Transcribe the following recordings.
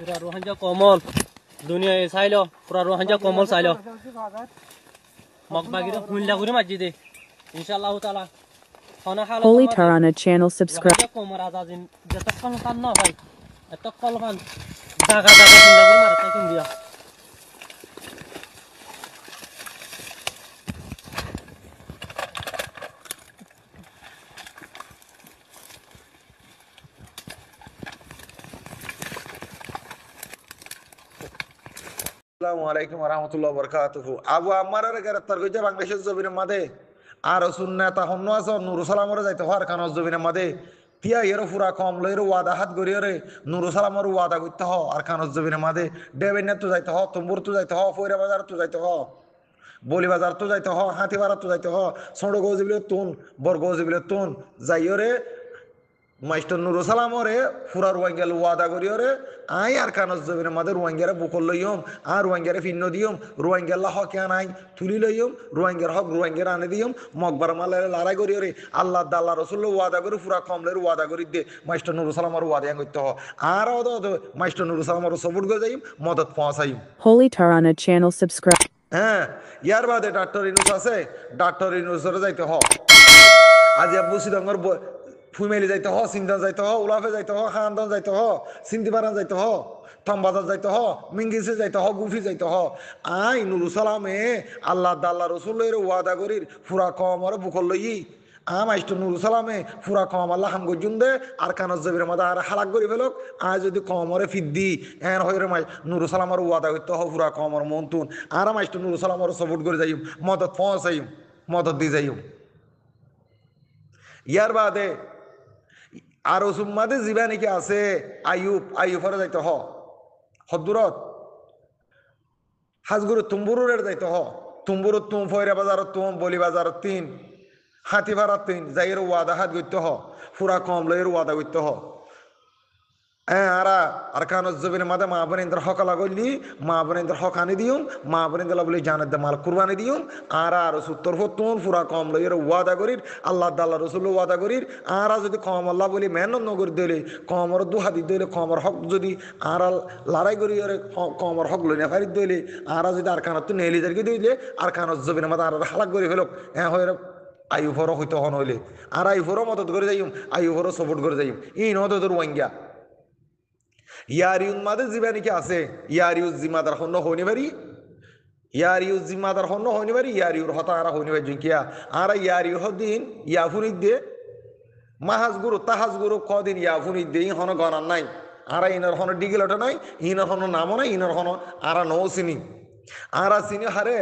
পুরা রোহাঞ্জা কমল দুনিয়ায় চাইলো পুরা রোহাঞ্জা কমল চাইলো মগ বাগিরে হুইলা করে মাজি দে ইনশাআল্লাহ তাআলা খানা খালো Holy Tarana channel subscribe. রোহাঞ্জা কমর আজাজিন যত কল কান না ভাই এত কল কান জায়গা জায়গা হুইলা করে মারতা কিন দিয়া আসসালামু আলাইকুম ওয়া রাহমাতুল্লাহি ওয়া বারাকাতুহু। আবু আম্মারের গ্রেফতার কইছে বাংলাদেশের জমিনের মাঝে আর সুন্নাতা হন্ন আছে নুরুল সালামরে যাইতে হওয়ার কারণ জমিনের মাঝে তিয়া এর পুরা কম লইর ওয়াদা হাত গড়িয়ে নুরুল সালামর ওয়াদা করতে হ আর কারণ জমিনের মাঝে ডেবেনে তো যাইতে হ তুম্বুর তো যাইতে হ ফয়রা বাজার তো যাইতে হ বলি বাজার তো যাইতে হ হাতিবাড়া তো যাইতে হ ছোট গজিবিলে তুন বড় গজিবিলে তুন যাইরে মাস্টার নুরুল সালামরে ফুরা রোয়াঙ্গেল ওয়াদা করিওরে আই আর কানজ জমিনের মাঝে রোয়াঙ্গেরা বুকল লইম আর রোয়াঙ্গেরা ফিন্ন দিয়ম রোয়াঙ্গেল্লা হক আনাই তুলি লইম রোয়াঙ্গের হক রোয়াঙ্গের আনে দিয়ম মকবার মালে লড়াই করিওরে আল্লাহ দাল্লাহ রসুল্ল ওয়াদা করে ফুরা কমলের ওয়াদা করি দে মাস্টার নুরুল সালামর ওয়াদা করতে হ আর মাস্টার নুরুল সালামর সবুট করে যাইম মদত পৌঁছাইম। Holy Tarana channel subscribe. হ্যাঁ ইয়ার বাদে ডাক্তার ইনুস আছে ডাক্তার ইনুসরে যাইতে হ আজ আবু সিদঙ্গর ফুইমেলি যাইতে হ সিন্দান যাইতে হ উলাফে যাইতে হ খানদান যাইতে হ সিন্দিবারান যাইতে হ থমবাজার যাইতে হ মিঙ্গিসে যাইতে হ গুফি যাইতে হ আই নুরুল সালামে আল্লাহ দাল্লাহ রসুলের ওয়াদা করির ফুরা কমর বুকল লই মাইস্টার নুরুল সালামে ফুরা কম আল্লাহ হাম গজুন দে আর কানজ জবির মাদা আর হালাক করি ফেলক আয় যদি কমরে ফিদ্দি এন হয়ে মাই নুরুল সালামর ওয়াদা করতে হ ফুরা কমর মন্তুন আর মাইস্টার নুরুল সালামর সাপোর্ট করে যাইম মদত পৌঁছাইম মদত দি যাইম। ইয়ার বাদে আর সুম্মাদে জিবা নাকি আছে আইয়ুফরে যাইতে হ হদুরত হাজগুরু তুম্বুরের যাইতে হ তুম্বুরত তুম ফয়রা বাজারত তুম বলি বাজারত তিন হাতি ভাড়াত তিন যাইয়ের ওয়াদা হাত করতে হ ফুরা কম লইয়ের ওয়াদা করতে হ আর কানজ জবিনের মাঝে মা বোনেন্দ্র হক লাগলি মা বোনেন্দ্র হক আনি দিউম মা বোনেন্দ্র বলে জানের দে মাল কুরবানি দিউম আর সুত্তর ফতুন ফুরা কম লইয়ের ওয়াদা করির আল্লাহ দাল্লাহ রসুল ওয়াদা করির আর যদি কম আল্লাহ বলি মেহনত নগর দিলে কমর দুহাদি দিলে কমর হক যদি আর লড়াই করি কমর হক লই না ফারি দিলে আর যদি আর কানত নেলি জারকি দিলে আর কানজ জবিনের মাঝে আর হালাক করে ফেলক হয়ে আয়ুফরও হইতে হন হইলে আর আয়ুফরও মদত করে যাইম আয়ুফরও সাপোর্ট করে যাইম ই নদর ওয়াঙ্গা ইয়ারিউন মাদে জিবা নাকি আছে ইয়ারিউজ জিমাদার হন্য হইনি পারি ইয়ারিউজ জিমাদার হন্য হইনি পারি ইয়ারিউর হতা আর হইনি পারি কিয়া আর ইয়ারিউ হদিন ইয়াফুনিক দে মাহাজ গুরু তাহাজ গুরু কদিন ইয়াফুনিক দে হন গণার নাই আর ইনার হন ডিগেলটা নাই ইনার হন নামও নাই ইনার হন আর নৌ চিনি আর চিনি হারে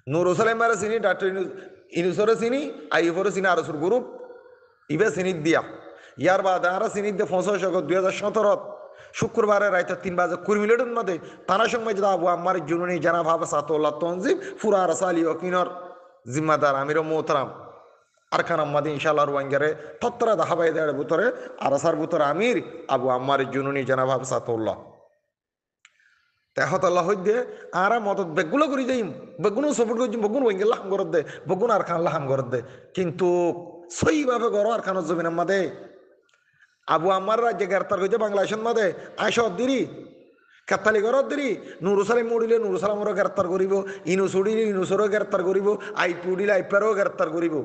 নুরুল সালাম আর চিনি ডাক্তার ইনুসরে চিনি আইফরে চিনি আর সুর গ্রুপ ইবে চিনি দিয়া ইয়ার বাদ আর চিনি দিয়ে ২৫/২০১৭ শুক্রবারে রাইতে ৩:২০ মধ্যে তারা সময় যদি আবু আম্মার জুনুনি জানা ভাব সাতুল্লাহ তনজিম ফুরা রাসালি ওকিনর জিম্মাদার আমির মোহতারাম আরকান আম্মাদি ইনশাআল্লাহ রোয়াঙ্গারে তত্তরা দাহাবাই দেড় ভিতরে আরাসার ভিতরে আমির আবু আম্মার জুনুনি জানা ভাব সাতুল্লাহ তেহতাল্লাহ হইতে আর মদত বেগুলো করি যাইম বেগুনও সপোর্ট করছি বেগুন ওয়াঙ্গেল হাম করত দে বেগুন আর খান হাম করত দে কিন্তু সইভাবে গড় আর খানোর জমিনের মাদে আবু আম্মার রাজ্যে গ্রেপ্তার করছে বাংলাদেশের মাদে আইসা দিরি কাতালি ঘরত দিরি নুরুল সালাম উড়িলে নুরুল সালামরও গ্রেপ্তার করিব ইনুস উড়িলে ইনুসরও গ্রেপ্তার করিব আইপি উড়িলে আইপারও গ্রেপ্তার করিব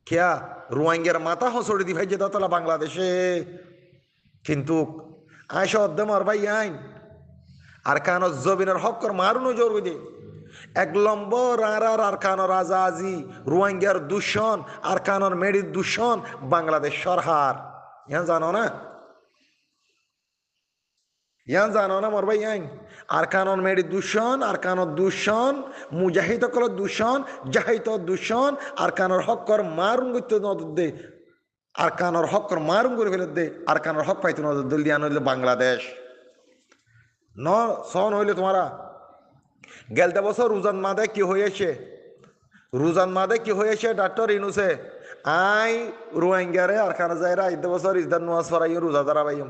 খেয়া রোয়াঙ্গের মাথা হসড়ি দি ভাই যে দতলা বাংলাদেশে কিন্তু আইসা অদ্দে মার ভাই আইন আর কানর জবিনের হকর মারুনো জোর বুঝে ১ নম্বর আর কানর আজাজি রোয়াঙ্গার দূষণ আর কানর মেডির দূষণ বাংলাদেশ সরকার ইয়ান জানো না মোর ভাই আইন আর কানর মেডি দূষণ আর কানর দূষণ মুজাহিদ কল দূষণ জাহিদ দূষণ আর কানর হকর মারুন করতে নজর দে আর কানর হকর মারুন করে ফেলে দে আর কানর হক পাইতে নজর দিল দিয়া নইলে বাংলাদেশ ন সন হইলে তোমারা গেলতে বছর রুজান মাদে কি হয়েছে ডাক্তার ইনুসে আই রোয়াঙ্গারে আর খানা যাইরা ইদে বছর ইসদার নোয়াজ ফরাই রোজা দ্বারা বাইম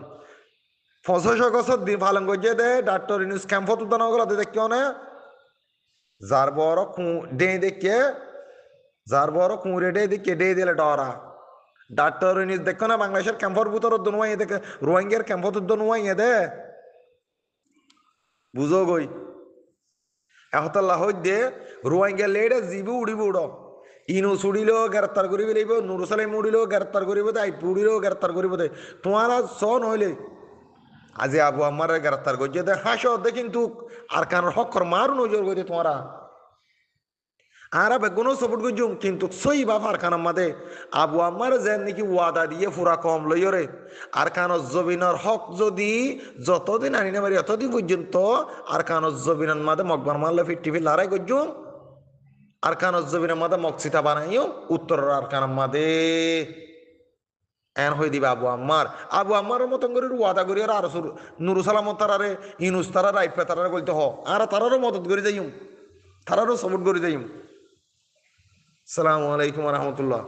৫০ দিন ফালন গজে দে ডাক্তার ইনুস ক্যাম্পত উদ্যান গেল দেখিও না যার বড় ডে দেখে যার বড় কুঁড়ে ডে দেখে ডে দিলে ডরা ডাক্তার ইনিস দেখো না বাংলাদেশের ক্যাম্পর ভিতর দনুয়াই দেখে রোহিঙ্গার ক্যাম্পর দনুয়াই দে বুঝো গই এহতাল্লাহ দে রোহিঙ্গা লেডে জিবু উড়িব উড় ইনুস উড়িলেও গ্রেপ্তার করিব লাগিব নুরুসালাম উড়িলেও গ্রেপ্তার করিব দে আইপি উড়িলেও গ্রেপ্তার করিব দে তোমার স নইলে আজি আবু আমার গ্রেপ্তার করছে দে হাস দে কিন্তু আর কারণ হকর মারু নজর করে তোমারা আর বেগুনও সাপোর্ট করছুম কিন্তু সই বাবার কান মাদে আবু আমার যেন নাকি ওয়াদা দিয়ে ফুরা কম লইরে আর কান জবিনের হক যদি যতদিন আনি না পারি অতদিন পর্যন্ত আর কান জবিনের মাদে মকবার মারলে ফিফটি লড়াই করছুম আর কান জবিনের মাদে মকসিতা বানাইও উত্তর আর কান মাদে এন হয়ে দিবে আবু আম্মার মতন করে ওয়াদা করি আর নুরুসালাম তারারে ইনুস তারা রাইফে তারা বলতে হ আর তারারও মদত করে যাইম তারারও সাপোর্ট করে যাইম। আসসালামু আলাইকুম রহমতুল্লাহ।